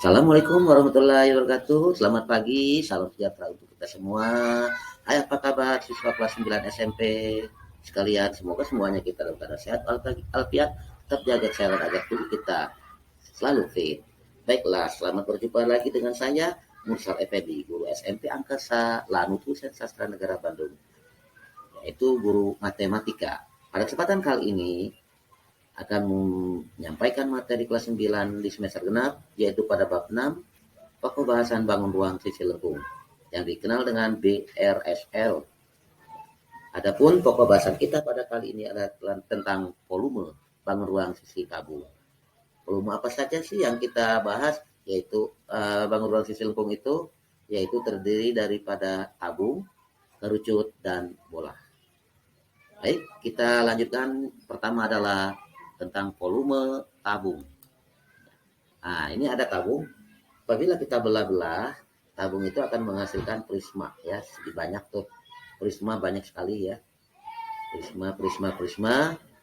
Assalamualaikum warahmatullahi wabarakatuh. Selamat pagi, salam sejahtera untuk kita semua. Hai, apa kabar siswa kelas 9 SMP sekalian? Semoga semuanya kita dalam keadaan sehat, alfiat, tetap jaga kesehatan agar tubuh kita selalu fit. Baiklah, selamat berjumpa lagi dengan saya, Mursal Effendi, guru SMP Angkasa Lanutu Sastra Negara Bandung, yaitu guru matematika. Pada kesempatan kali ini akan menyampaikan materi kelas 9 di semester genap, yaitu pada bab 6, pokok bahasan bangun ruang sisi lengkung, yang dikenal dengan BRSL. Adapun pokok bahasan kita pada kali ini adalah tentang volume bangun ruang sisi tabung. Volume apa saja sih yang kita bahas? Yaitu bangun ruang sisi lengkung itu yaitu terdiri daripada tabung, kerucut, dan bola. Baik, kita lanjutkan. Pertama adalah tentang volume tabung. Nah, ini ada tabung. Apabila kita belah-belah, tabung itu akan menghasilkan prisma ya, sedikit banyak tuh. Prisma banyak sekali ya. Prisma.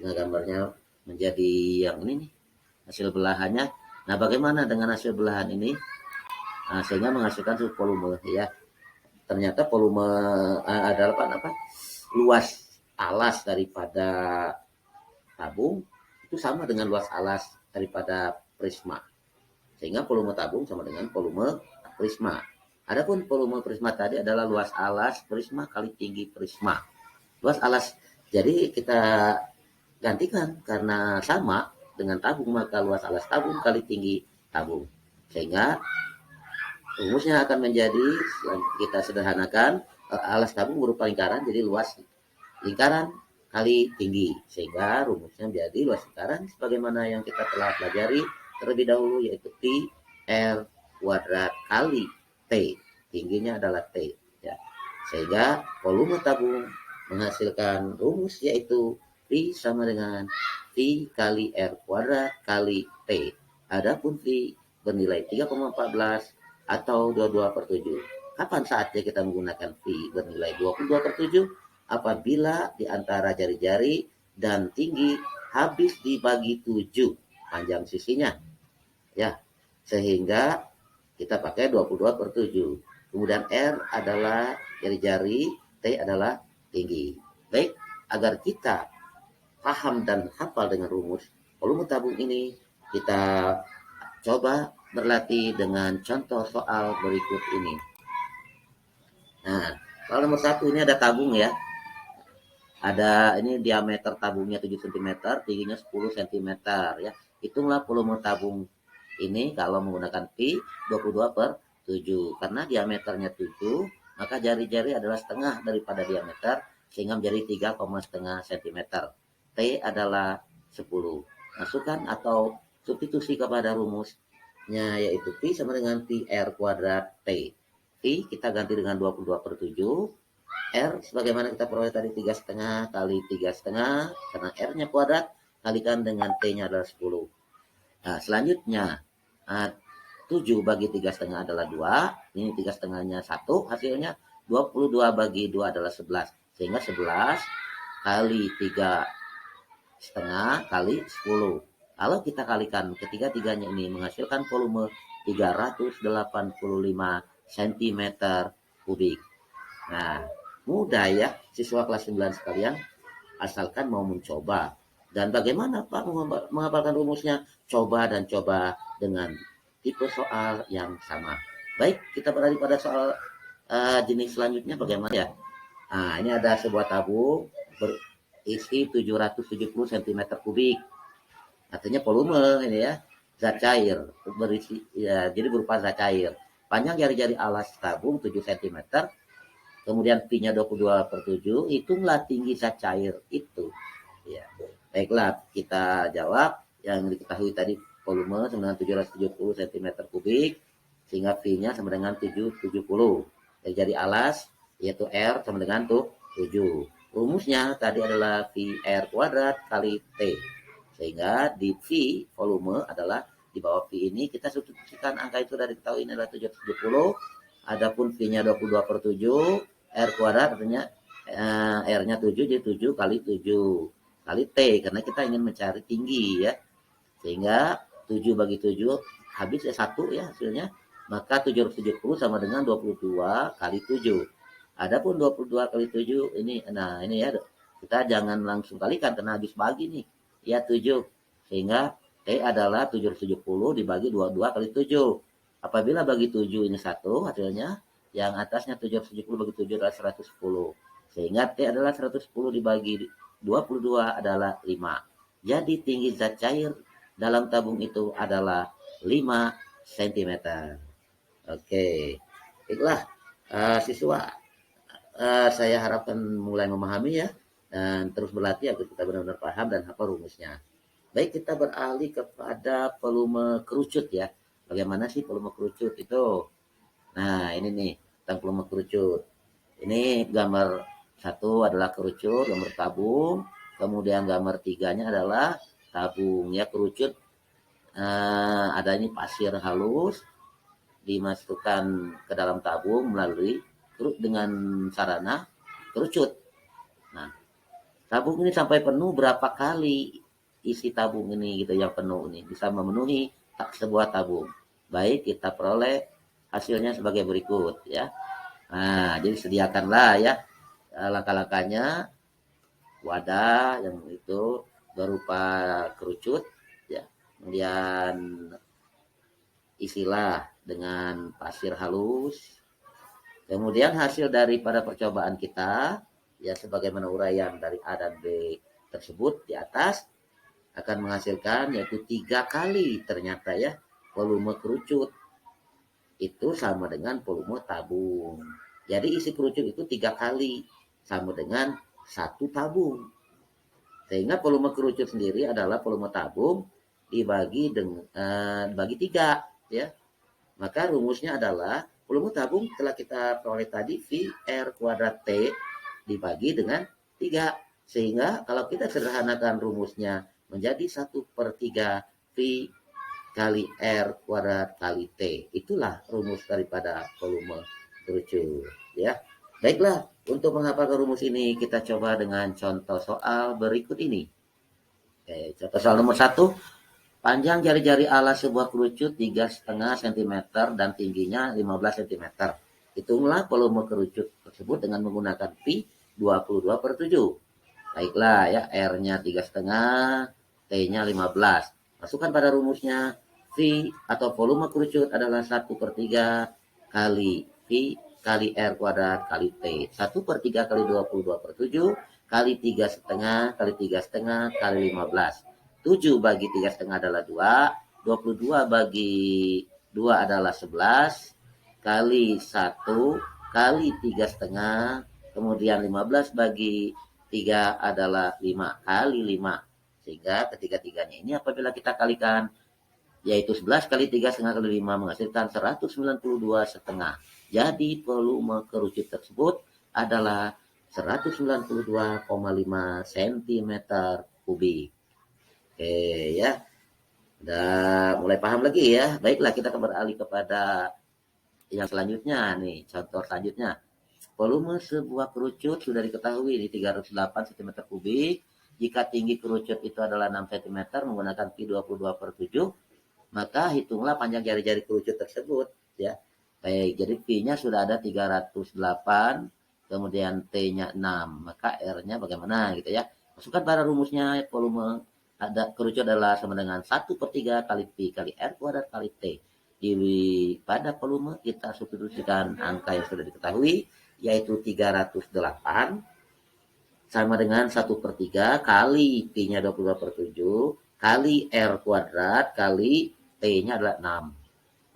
Nah, gambarnya menjadi yang ini nih, hasil belahannya. Nah, bagaimana dengan hasil belahan ini? Nah, sehingga menghasilkan volume ya. Ternyata volume adalah apa? Luas alas daripada tabung itu sama dengan luas alas daripada prisma. Sehingga volume tabung sama dengan volume prisma. Adapun volume prisma tadi adalah luas alas prisma kali tinggi prisma. Luas alas, jadi kita gantikan karena sama dengan tabung, maka luas alas tabung kali tinggi tabung. Sehingga rumusnya akan menjadi, kita sederhanakan, alas tabung berupa lingkaran, jadi luas lingkaran kali tinggi. Sehingga rumusnya menjadi luas lingkaran sebagaimana yang kita telah pelajari terlebih dahulu, yaitu pi r kuadrat kali t, tingginya adalah t ya. Sehingga volume tabung menghasilkan rumus yaitu pi sama dengan pi kali r kuadrat kali t. Adapun pi bernilai 3,14 atau 22/7. Kapan saatnya kita menggunakan pi bernilai 22/7? Apabila di antara jari-jari dan tinggi habis dibagi 7 panjang sisinya ya, sehingga kita pakai 22/7. Kemudian R adalah jari-jari, T adalah tinggi. Baik, agar kita paham dan hafal dengan rumus volume tabung ini, kita coba berlatih dengan contoh soal berikut ini. Nah, soal nomor 1 ini ada tabung ya. Ada ini diameter tabungnya 7 cm, tingginya 10 cm ya. Hitunglah volume tabung ini kalau menggunakan pi 22/7. Karena diameternya 7, maka jari-jari adalah setengah daripada diameter sehingga menjadi 3,5 cm. T adalah 10. Masukkan atau substitusi kepada rumusnya yaitu pi sama dengan pi r kuadrat T. Pi kita ganti dengan 22/7. R sebagaimana kita peroleh tadi 3,5 kali 3,5 karena R-nya kuadrat, kalikan dengan T-nya adalah 10. Nah, selanjutnya 7 bagi 3,5 adalah 2. Ini 3,5-nya 1 hasilnya. 22 bagi 2 adalah 11. Sehingga 11 kali 3,5 kali 10. Kalau kita kalikan ketiga-tiganya ini menghasilkan volume 385 cm kubik. Nah, mudah ya siswa kelas 9 sekalian, asalkan mau mencoba. Dan bagaimana Pak menghafalkan rumusnya? Coba dan coba dengan tipe soal yang sama. Baik, kita beralih pada soal jenis selanjutnya bagaimana ya. Nah, ini ada sebuah tabung berisi 770 cm kubik. Artinya volume ini ya, zat cair berisi ya, jadi berupa zat cair. Panjang jari-jari alas tabung 7 cm, kemudian pi-nya 22/7, hitunglah tinggi zat cair itu. Ya. Baiklah, kita jawab yang diketahui tadi volume sama dengan 770 cm kubik, sehingga pi-nya sama dengan 770. Jadi alas yaitu R sama dengan 7. Rumusnya tadi adalah pi R kuadrat kali T. Sehingga di pi volume adalah di bawah pi ini kita substitusikan angka itu dari diketahui ini adalah 770. Adapun pi-nya 22/7, R kuadrat artinya R-nya 7, jadi 7 kali 7 kali T, karena kita ingin mencari tinggi ya. Sehingga 7 bagi 7 habis ya 1 ya hasilnya. Maka 770 sama dengan 22 kali 7. Adapun 22 kali 7 ini, nah ini ya, kita jangan langsung kalikan karena habis bagi nih. Ya 7. Sehingga T adalah 770 dibagi 22 kali 7. Apabila bagi 7 ini 1 hasilnya, yang atasnya 770 bagi 7 adalah 110. Sehingga T adalah 110 dibagi 22 adalah 5. Jadi tinggi zat cair dalam tabung itu adalah 5 cm. Oke, baiklah siswa, saya harapkan mulai memahami ya, dan terus berlatih agar kita benar-benar paham dan hafal rumusnya. Baik, kita beralih kepada volume kerucut ya. Bagaimana sih volume kerucut itu? Nah, ini nih tentang volume kerucut. Ini gambar 1 adalah kerucut, gambar tabung. Kemudian gambar 3-nya adalah tabung ya, kerucut. Ada ini pasir halus dimasukkan ke dalam tabung melalui dengan sarana kerucut. Nah, tabung ini sampai penuh berapa kali isi tabung ini gitu yang penuh ini bisa memenuhi sebuah tabung. Baik, kita peroleh hasilnya sebagai berikut ya. Nah, jadi sediakanlah ya langkah-langkahnya, wadah yang itu berupa kerucut ya. Kemudian isilah dengan pasir halus. Kemudian hasil daripada percobaan kita ya, sebagaimana uraian dari A dan B tersebut di atas akan menghasilkan yaitu 3 kali ternyata ya volume kerucut itu sama dengan volume tabung. Jadi isi kerucut itu 3 kali sama dengan 1 tabung. Sehingga volume kerucut sendiri adalah volume tabung dibagi dengan bagi 3 ya. Maka rumusnya adalah volume tabung telah kita peroleh tadi V R kuadrat T dibagi dengan 3. Sehingga kalau kita sederhanakan rumusnya menjadi 1/3 V kali R kuadrat kali T. Itulah rumus daripada volume kerucut ya. Baiklah, untuk menghafalkan rumus ini kita coba dengan contoh soal berikut ini. Oke, contoh soal nomor 1. Panjang jari-jari alas sebuah kerucut 3,5 cm dan tingginya 15 cm. Hitunglah volume kerucut tersebut dengan menggunakan pi 22/7. Baiklah ya, R-nya 3,5, T-nya 15. Masukkan pada rumusnya, V atau volume kerucut adalah 1/3 kali V kali R kuadrat kali T. 1/3 kali 22/7 kali 3,5 kali 3,5 kali 15. 7 bagi 3,5 adalah 2. 22 bagi 2 adalah 11. Kali 1 kali 3,5. Kemudian 15 bagi 3 adalah 5 kali 5. Sehingga ketiga-tiganya ini apabila kita kalikan, yaitu 11 kali 3,5 kali 5 menghasilkan 192,5. Jadi volume kerucut tersebut adalah 192,5 cm kubik. Oke ya, udah mulai paham lagi ya. Baiklah, kita beralih kepada yang selanjutnya nih, contoh selanjutnya. Volume sebuah kerucut sudah diketahui di 308 cm kubik. Jika tinggi kerucut itu adalah 6 cm menggunakan pi 22/7, maka hitunglah panjang jari-jari kerucut tersebut ya. Baik, jadi pi-nya sudah ada 308, kemudian T-nya 6, maka R-nya bagaimana gitu ya. Masukkan pada rumusnya, volume ada kerucut adalah sama dengan 1/3 kali pi kali R kuadrat kali T. Pada volume kita substitusikan angka yang sudah diketahui, yaitu 308 sama dengan 1/3 kali pi-nya 22/7 kali R kuadrat kali T-nya adalah 6.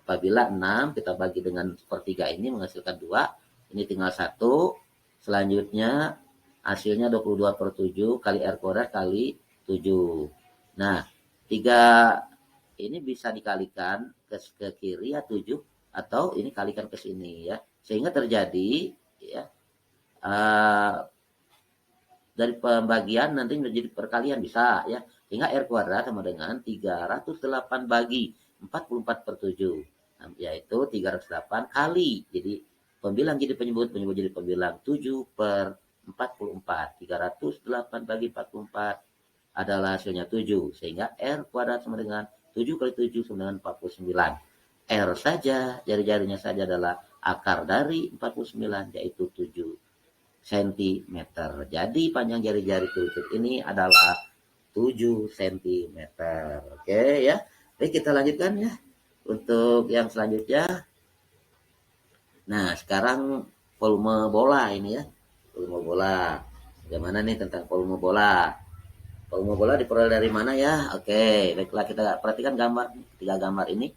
Apabila 6 kita bagi dengan 1/3 ini menghasilkan 2, ini tinggal 1. Selanjutnya hasilnya 22/7 kali R kuadrat kali 7. Nah, 3 ini bisa dikalikan ke kiri ya 7, atau ini kalikan ke sini ya. Sehingga terjadi ya dari pembagian nanti menjadi perkalian bisa ya. Sehingga R kuadrat sama dengan 308 bagi 44/7. Yaitu 308 kali. Jadi pembilang jadi penyebut, penyebut jadi pembilang. 7/44. 308 bagi 44 adalah hasilnya 7. Sehingga R kuadrat sama dengan 7 kali 7 sama dengan 49. R saja, jari-jarinya saja adalah akar dari 49, yaitu 7 cm. Jadi panjang jari-jari kerucut ini adalah 7 cm. Oke ya. Baik, kita lanjutkan ya. Untuk yang selanjutnya. Nah, sekarang volume bola ini ya. Volume bola. Bagaimana nih tentang volume bola? Volume bola diperoleh dari mana ya? Oke, baiklah kita perhatikan gambar, tiga gambar ini.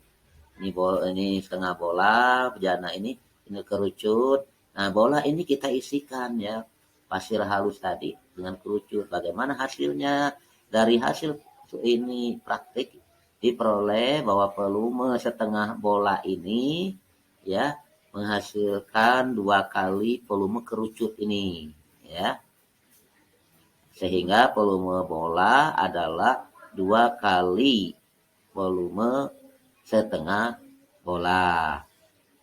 Ini setengah bola, bejana ini kerucut. Nah, bola ini kita isikan ya pasir halus tadi dengan kerucut. Bagaimana hasilnya? Dari hasil ini praktik diperoleh bahwa volume setengah bola ini ya menghasilkan 2 kali volume kerucut ini ya. Sehingga volume bola adalah 2 kali volume setengah bola.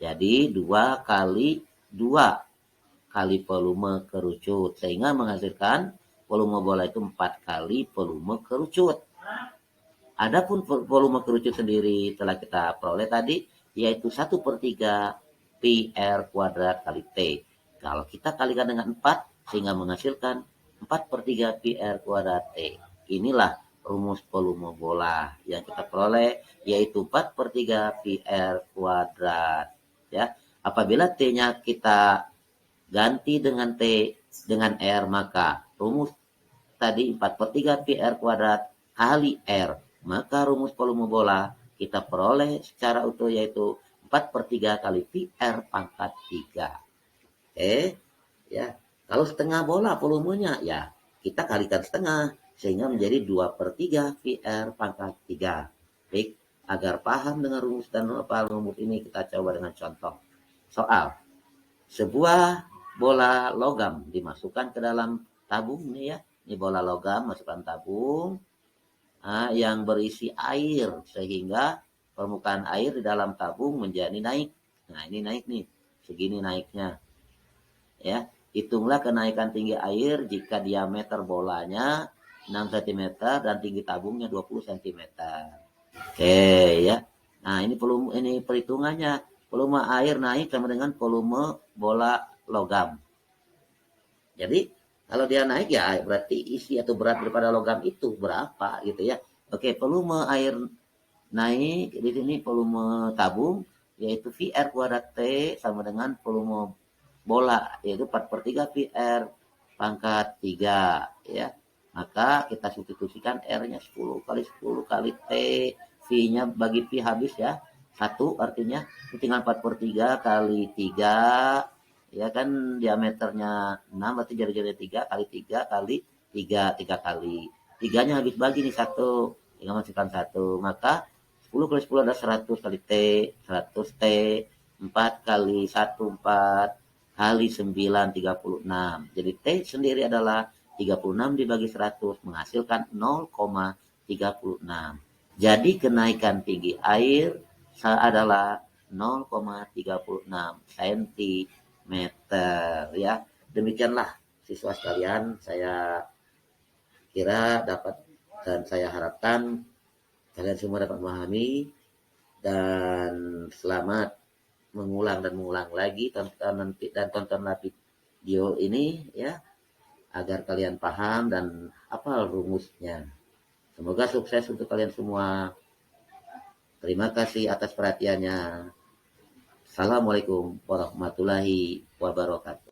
Jadi 2 kali 2 kali volume kerucut. Sehingga menghasilkan volume bola itu 4 kali volume kerucut. Adapun volume kerucut sendiri telah kita peroleh tadi, yaitu 1/3 pi R kuadrat kali T. Kalau kita kalikan dengan 4, sehingga menghasilkan 4/3 pi R kuadrat T. Inilah rumus volume bola yang kita peroleh, yaitu 4/3 pi R kuadrat. Ya, apabila T-nya kita ganti dengan T dengan R, maka rumus tadi 4/3 pi R kuadrat kali R. Maka rumus volume bola kita peroleh secara utuh, yaitu 4/3 kali pi R pangkat 3. Ya. Kalau setengah bola volumenya, ya kita kalikan setengah, sehingga menjadi 2/3 pi R pangkat 3. Baik, agar paham dengan rumus dan rumus ini, kita coba dengan contoh. Soal, sebuah bola logam dimasukkan ke dalam tabung nih ya. Ini bola logam masukkan tabung yang berisi air, sehingga permukaan air di dalam tabung menjadi naik. Nah, ini naik nih, segini naiknya. Ya, hitunglah kenaikan tinggi air jika diameter bolanya 6 cm dan tinggi tabungnya 20 cm. Oke ya. Nah, ini perhitungannya. Volume air naik sama dengan volume bola logam. Jadi kalau dia naik ya berarti isi atau berat daripada logam itu berapa gitu ya. Oke, volume air naik di sini, volume tabung yaitu VR kuadrat T sama dengan volume bola yaitu 4/3 PR pangkat 3 ya. Maka kita substitusikan R-nya 10 kali 10 kali T, V-nya bagi Pi habis ya. 1 artinya tinggal 4/3 kali 3 ya kan, diameternya 6 berarti jari-jari 3 kali 3 kali 3 kali. 3-nya habis bagi nih 1, tinggal masukkan 1. Maka 10 kali 10 ada 100 kali T, 100 T, 4 kali 1 4 kali 9 36. Jadi T sendiri adalah 36 dibagi 100 menghasilkan 0,36. Jadi kenaikan tinggi air adalah 0,36 cm ya. Demikianlah siswa sekalian, saya kira dapat dan saya harapkan kalian semua dapat memahami, dan selamat mengulang lagi, tontonlah video ini ya agar kalian paham dan hafal rumusnya. Semoga sukses untuk kalian semua. Terima kasih atas perhatiannya. Assalamualaikum warahmatullahi wabarakatuh.